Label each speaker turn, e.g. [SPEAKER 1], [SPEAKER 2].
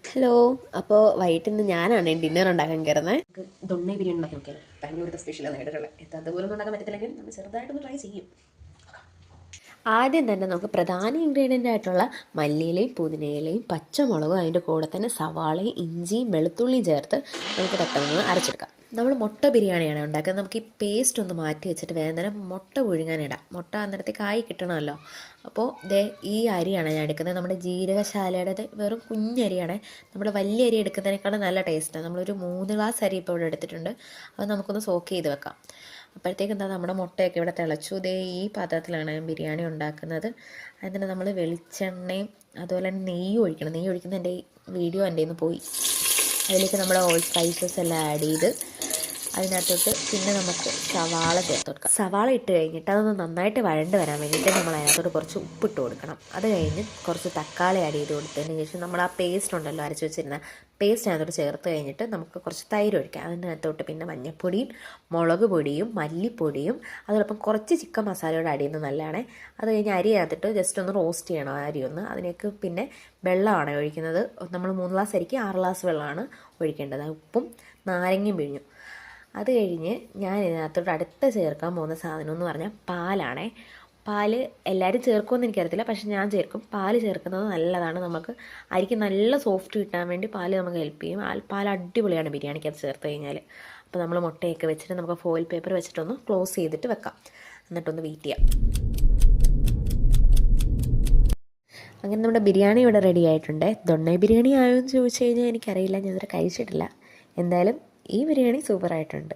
[SPEAKER 1] Hello. അപ്പോൾ വൈകിട്ട് ഇന്ന് ഞാനാണ് ഡിന്നർ ഉണ്ടാക്കാൻ കയറുന്നത്. നമുക്ക് ദൊണ്ണ ബിരിയാണി ഉണ്ടാക്കി നോക്കിയാലോ. ബാംഗ്ലൂരിൻ്റെ സ്പെഷ്യലാണ് കേട്ടിട്ടുള്ളത്. അതുപോലെ ഒന്നും ഉണ്ടാക്കാൻ പറ്റത്തില്ലെങ്കിൽ നമ്മൾ ചെറുതായിട്ടൊന്ന് ട്രൈ ചെയ്യും. ആദ്യം തന്നെ നമുക്ക് പ്രധാന ഇൻഗ്രീഡിയൻ്റ് ആയിട്ടുള്ള മല്ലിയിലയും പുതിനയിലയും പച്ചമുളകും അതിൻ്റെ കൂടെ തന്നെ സവാളയും ഇഞ്ചിയും വെളുത്തുള്ളിയും ചേർത്ത് നമുക്ക് പെട്ടെന്ന് അരച്ചെടുക്കാം. നമ്മൾ മുട്ട ബിരിയാണിയാണ് ഉണ്ടാക്കുന്നത്. നമുക്ക് ഈ പേസ്റ്റ് ഒന്ന് മാറ്റി വെച്ചിട്ട് വേഗം മുട്ട പുഴുങ്ങാനിടാം. മുട്ട അന്നേരത്തേക്ക് ആയി കിട്ടണമല്ലോ. അപ്പോൾ ഈ അരിയാണ് ഞാൻ എടുക്കുന്നത്. നമ്മുടെ ജീരകശാലയുടെ വെറും കുഞ്ഞരിയാണ്. നമ്മൾ വലിയ അരി എടുക്കുന്നതിനേക്കാളും നല്ല ടേസ്റ്റാണ്. നമ്മളൊരു 3 ഗ്ലാസ് അരി ഇപ്പോൾ ഇവിടെ എടുത്തിട്ടുണ്ട്. അത് നമുക്കൊന്ന് സോക്ക് ചെയ്ത് വെക്കാം. അപ്പോഴത്തേക്ക് നമ്മുടെ മുട്ടയൊക്കെ ഇവിടെ തിളച്ചു. ഈ പാത്രത്തിലാണ് ബിരിയാണി ഉണ്ടാക്കുന്നത്. അതിന് നമ്മൾ വെളിച്ചെണ്ണയും അതുപോലെ തന്നെ നെയ്യ് ഒഴിക്കണം. നെയ്യ് ഒഴിക്കുന്ന എൻ്റെ വീഡിയോ എൻ്റെ നിന്ന് പോയി. അതിലേക്ക് നമ്മൾ ഓൾ സ്പൈസസ് എല്ലാം ആഡ് ചെയ്ത് അതിനകത്തോട്ട് പിന്നെ നമുക്ക് സവാള ചേർത്ത് കൊടുക്കാം. സവാള ഇട്ട് കഴിഞ്ഞിട്ട് അതൊന്ന് നന്നായിട്ട് വഴണ്ട് വരാൻ വേണ്ടിയിട്ട് നമ്മൾ അതിനകത്തോട്ട് കുറച്ച് ഉപ്പിട്ട് കൊടുക്കണം. അത് കഴിഞ്ഞ് കുറച്ച് തക്കാളി ആഡ് ചെയ്ത് കൊടുത്തതിന് ശേഷം നമ്മൾ ആ പേസ്റ്റ് ഉണ്ടല്ലോ, അരച്ച് വെച്ചിരുന്ന പേസ്റ്റ് അതിനകത്തോട്ട് ചേർത്ത് കഴിഞ്ഞിട്ട് നമുക്ക് കുറച്ച് തൈര് ഒഴിക്കാം. അതിനകത്തോട്ട് പിന്നെ മഞ്ഞൾപ്പൊടിയും മുളക് പൊടിയും മല്ലിപ്പൊടിയും അതോടൊപ്പം കുറച്ച് ചിക്കൻ മസാലയോട് ആഡ് ചെയ്യുന്നത് നല്ലതാണ്. അത് കഴിഞ്ഞ് അരി അതിട്ട് ജസ്റ്റ് ഒന്ന് റോസ്റ്റ് ചെയ്യണം ആ അരി ഒന്ന്. അതിലേക്ക് പിന്നെ വെള്ളമാണ് ഒഴിക്കുന്നത്. നമ്മൾ 3 ഗ്ലാസ് അരിക്ക് 6 ഗ്ലാസ് വെള്ളമാണ് ഒഴിക്കേണ്ടത്. ഉപ്പും നാരങ്ങയും പിഴിഞ്ഞു. അത് കഴിഞ്ഞ് ഞാൻ ഇതിനകത്തോട്ട് അടുത്ത ചേർക്കാൻ പോകുന്ന സാധനം എന്ന് പറഞ്ഞാൽ പാലാണേ. പാല് എല്ലാവരും ചേർക്കുമെന്ന് എനിക്കറിയത്തില്ല, പക്ഷെ ഞാൻ ചേർക്കും. പാല് ചേർക്കുന്നത് നല്ലതാണ്. നമുക്ക് അരിക്ക് നല്ല സോഫ്റ്റ് കിട്ടാൻ വേണ്ടി പാല് നമുക്ക് ഹെൽപ്പ് ചെയ്യും. പാൽ അടിപൊളിയാണ് ബിരിയാണിക്ക് അത് ചേർത്ത് കഴിഞ്ഞാൽ. അപ്പോൾ നമ്മൾ മുട്ടയൊക്കെ വെച്ചിട്ട് നമുക്ക് ഫോയിൽ പേപ്പർ വെച്ചിട്ടൊന്ന് ക്ലോസ് ചെയ്തിട്ട് വെക്കാം. എന്നിട്ടൊന്ന് വെയിറ്റ് ചെയ്യാം. അങ്ങനെ നമ്മുടെ ബിരിയാണി ഇവിടെ റെഡി ആയിട്ടുണ്ട്. ദൊണ്ണ ബിരിയാണി ആയോ എന്ന് ചോദിച്ചു കഴിഞ്ഞാൽ എനിക്കറിയില്ല, ഞാൻ ഇതുവരെ കഴിച്ചിട്ടില്ല. എന്തായാലും ഈ ബിരിയാണി സൂപ്പറായിട്ടുണ്ട്.